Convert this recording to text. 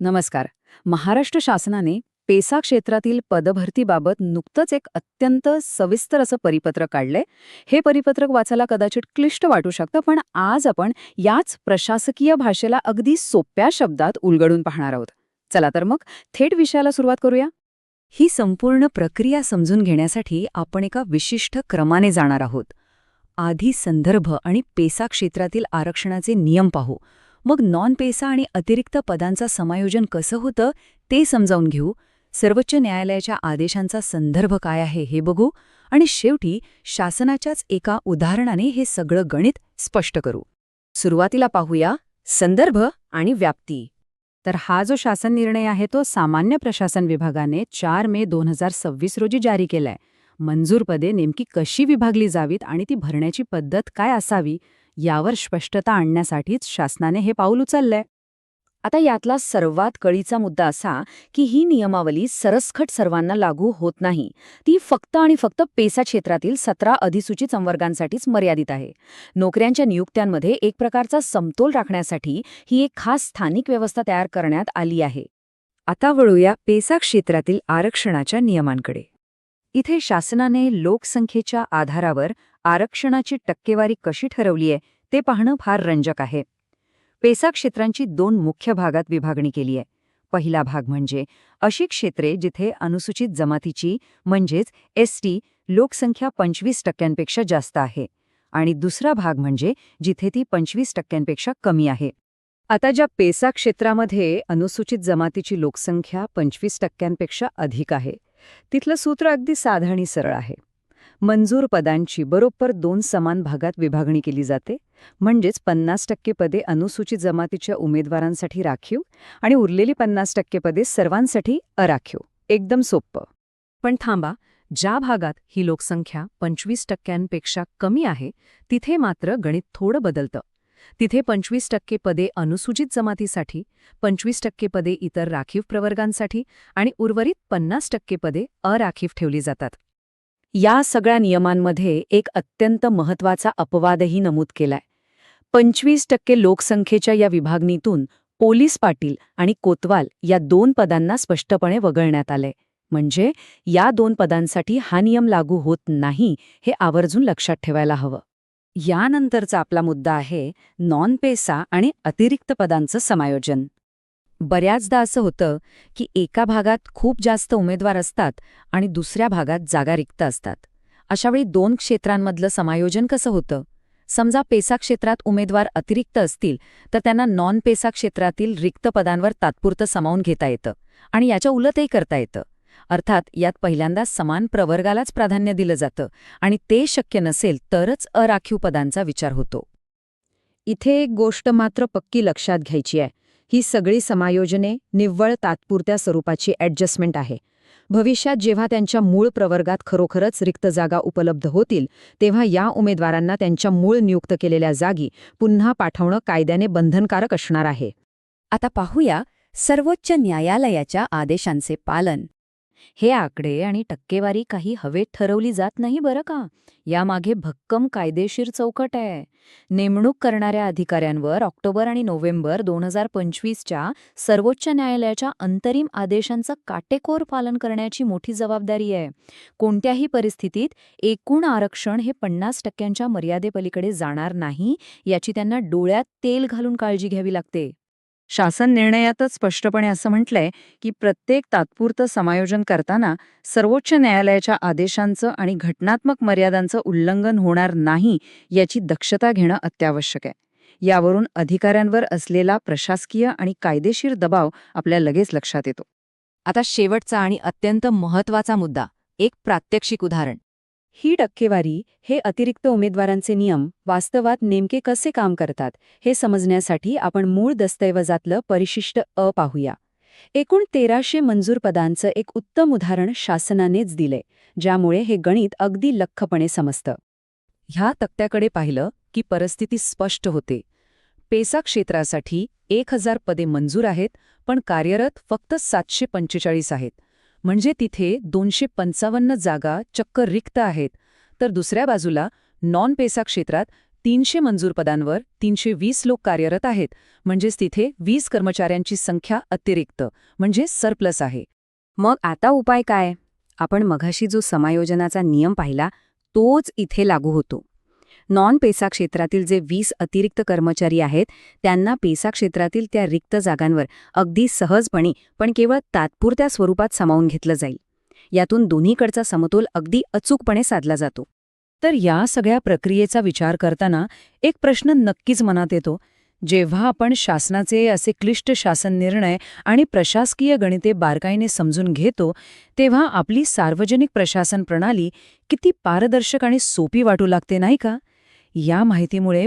नमस्कार. महाराष्ट्र शासनाने पेसा क्षेत्रातील पदभरतीबाबत नुकतंच एक अत्यंत सविस्तर असं परिपत्रक काढलंय. हे परिपत्रक वाचायला कदाचित क्लिष्ट वाटू शकतं, पण आज आपण याच प्रशासकीय भाषेला अगदी सोप्या शब्दात उलगडून पाहणार आहोत. चला तर मग थेट विषयाला सुरुवात करूया. ही संपूर्ण प्रक्रिया समजून घेण्यासाठी आपण एका विशिष्ट क्रमाने जाणार आहोत. आधी संदर्भ आणि पेसा क्षेत्रातील आरक्षणाचे नियम पाहू, मग नॉन पेसा आणि अतिरिक्त पदांचं समायोजन कसं होतं ते समजावून घेऊ, सर्वोच्च न्यायालयाच्या आदेशांचा संदर्भ काय आहे हे बघू आणि शेवटी शासनाच्याच एका उदाहरणाने हे सगळं गणित स्पष्ट करू. सुरुवातीला पाहूया संदर्भ आणि व्याप्ती. तर हा जो शासन निर्णय आहे तो सामान्य प्रशासन विभागाने 4 मे 2026 रोजी जारी केलाय. मंजूर पदे नेमकी कशी विभागली जावीत आणि ती भरण्याची पद्धत काय असावी यावर स्पष्टता आणण्यासाठीच शासनाने हे पाऊल उचललंय. आता यातला सर्वात कळीचा मुद्दा असा की ही नियमावली सरसकट सर्वांना लागू होत नाही. ती फक्त आणि फक्त पेसा क्षेत्रातील 17 अधिसूचित संवर्गांसाठीच मर्यादित आहे. नोकऱ्यांच्या नियुक्त्यांमध्ये एक प्रकारचा समतोल राखण्यासाठी ही एक खास स्थानिक व्यवस्था तयार करण्यात आली आहे. आता वळूया पेसा क्षेत्रातील आरक्षणाच्या नियमांकडे. इथे शासनाने लोकसंख्येच्या आधारावर आरक्षणाची टक्केवारी कशी ठरवली आहे ते पाहणं फार रंजक आहे. पेसा क्षेत्रांची 2 मुख्य भागात विभागणी केली आहे. पहिला भाग म्हणजे अशी क्षेत्रे जिथे अनुसूचित जमातीची म्हणजेच एसटी लोकसंख्या 25% जास्त आहे आणि दुसरा भाग म्हणजे जिथे ती 25% कमी आहे. आता ज्या पेसा क्षेत्रामध्ये अनुसूचित जमातीची लोकसंख्या 25% अधिक आहे, तिथलं सूत्र अगदी साधं आणि सरळ आहे. मंजूर पदांची बरोबर 2 समान भागात विभागणी केली जाते. म्हणजेच 50% पदे अनुसूचित जमातीच्या उमेदवारांसाठी राखीव आणि उरलेली 50% पदे सर्वांसाठी अराखीव. एकदम सोपं. पण थांबा, ज्या भागात ही लोकसंख्या 25% कमी आहे तिथे मात्र गणित थोडं बदलतं. तिथे 25% पदे अनुसूचित जमातीसाठी, 25% पदे इतर राखीव प्रवर्गांसाठी आणि उर्वरित 50% पदे अराखीव ठेवली जातात. या सगळ्या नियमांमध्ये एक अत्यंत महत्त्वाचा अपवादही नमूद केलाय. 25% लोकसंख्येच्या या विभागणीतून पोलीस पाटील आणि कोतवाल या 2 पदांना स्पष्टपणे वगळण्यात आलंय. म्हणजे या 2 पदांसाठी हा नियम लागू होत नाही हे आवर्जून लक्षात ठेवायला हवं. यानंतरचा आपला मुद्दा आहे नॉन पेसा आणि अतिरिक्त पदांचं समायोजन. बऱ्याचदा असं होतं की एका भागात खूप जास्त उमेदवार असतात आणि दुसऱ्या भागात जागा रिक्त असतात. अशावेळी 2 क्षेत्रांमधलं समायोजन कसं होतं? समजा पेसा क्षेत्रात उमेदवार अतिरिक्त असतील तर त्यांना नॉन पेसा क्षेत्रातील रिक्त पदांवर तात्पुरतं सामावून घेता येतं आणि याच्या उलटही करता येतं. अर्थात यात पहिल्यांदा समान प्रवर्गालाच प्राधान्य दिलं जातं आणि ते शक्य नसेल तरच अराखीव पदांचा विचार होतो. इथे एक गोष्ट मात्र पक्की लक्षात घ्यायची आहे. ही सगळी समायोजने निव्वळ तात्पुरत्या स्वरूपाची ॲडजस्टमेंट आहे. भविष्यात जेव्हा त्यांच्या मूळ प्रवर्गात खरोखरच रिक्त जागा उपलब्ध होतील तेव्हा या उमेदवारांना त्यांच्या मूळ नियुक्त केलेल्या जागी पुन्हा पाठवणं कायद्याने बंधनकारक असणार आहे. आता पाहूया सर्वोच्च न्यायालयाच्या आदेशांचे पालन. हे आकडे आणि टक्केवारी काही हवेत ठरवली जात नाही बरं का. यामागे भक्कम कायदेशीर चौकट आहे. नेमणूक करणाऱ्या अधिकाऱ्यांवर ऑक्टोबर आणि नोव्हेंबर 2025च्या सर्वोच्च न्यायालयाच्या अंतरिम आदेशांचं काटेकोर पालन करण्याची मोठी जबाबदारी आहे. कोणत्याही परिस्थितीत एकूण आरक्षण हे 50%च्या मर्यादेपलीकडे जाणार नाही याची त्यांना डोळ्यात तेल घालून काळजी घ्यावी लागते. शासन निर्णयातच स्पष्टपणे असं म्हटलंय की प्रत्येक तात्पुरतं समायोजन करताना सर्वोच्च न्यायालयाच्या आदेशांचं आणि घटनात्मक मर्यादांचं उल्लंघन होणार नाही याची दक्षता घेणं अत्यावश्यक आहे. यावरून अधिकाऱ्यांवर असलेला प्रशासकीय आणि कायदेशीर दबाव आपल्या लगेच लक्षात येतो. आता शेवटचा आणि अत्यंत महत्त्वाचा मुद्दा, एक प्रात्यक्षिक उदाहरण. ही टक्केवारी, हे अतिरिक्त उमेदवारांचे नियम वास्तवात नेमके कसे काम करतात हे समजण्यासाठी आपण मूळ दस्तऐवजातलं परिशिष्ट अ पाहूया. एकूण 1300 मंजूर पदांचं एक उत्तम उदाहरण शासनानेच दिलंय, ज्यामुळे हे गणित अगदी लख्खपणे समजतं. ह्या तक्त्याकडे पाहिलं की परिस्थिती स्पष्ट होते. पेसा क्षेत्रासाठी 1000 पदे मंजूर आहेत, पण कार्यरत फक्त 745 आहेत. म्हणजे तिथे 255 जागा चक्क रिक्त आहेत. तर दुसऱ्या बाजूला नॉन पेसा क्षेत्रात 300 मंजूर पदांवर 320 लोक कार्यरत आहेत, म्हणजेच तिथे 20 कर्मचाऱ्यांची संख्या अतिरिक्त म्हणजे सरप्लस आहे. मग आता उपाय काय? आपण मघाशी जो समायोजनाचा नियम पाहिला तोच इथे लागू होतो. नॉन पेसा क्षेत्रातील जे 20 अतिरिक्त कर्मचारी आहेत त्यांना पेसा क्षेत्रातील त्या रिक्त जागांवर अगदी सहजपणे पण केवळ तात्पुरत्या स्वरूपात सामावून घेतलं जाईल. यातून दोन्हीकडचा समतोल अगदी अचूकपणे साधला जातो. तर या सगळ्या प्रक्रियेचा विचार करताना एक प्रश्न नक्कीच मनात येतो. जेव्हा आपण शासनाचे असे क्लिष्ट शासन निर्णय आणि प्रशासकीय गणिते बारकाईने समजून घेतो तेव्हा आपली सार्वजनिक प्रशासन प्रणाली किती पारदर्शक आणि सोपी वाटू लागते, नाही का? या माहितीमुळे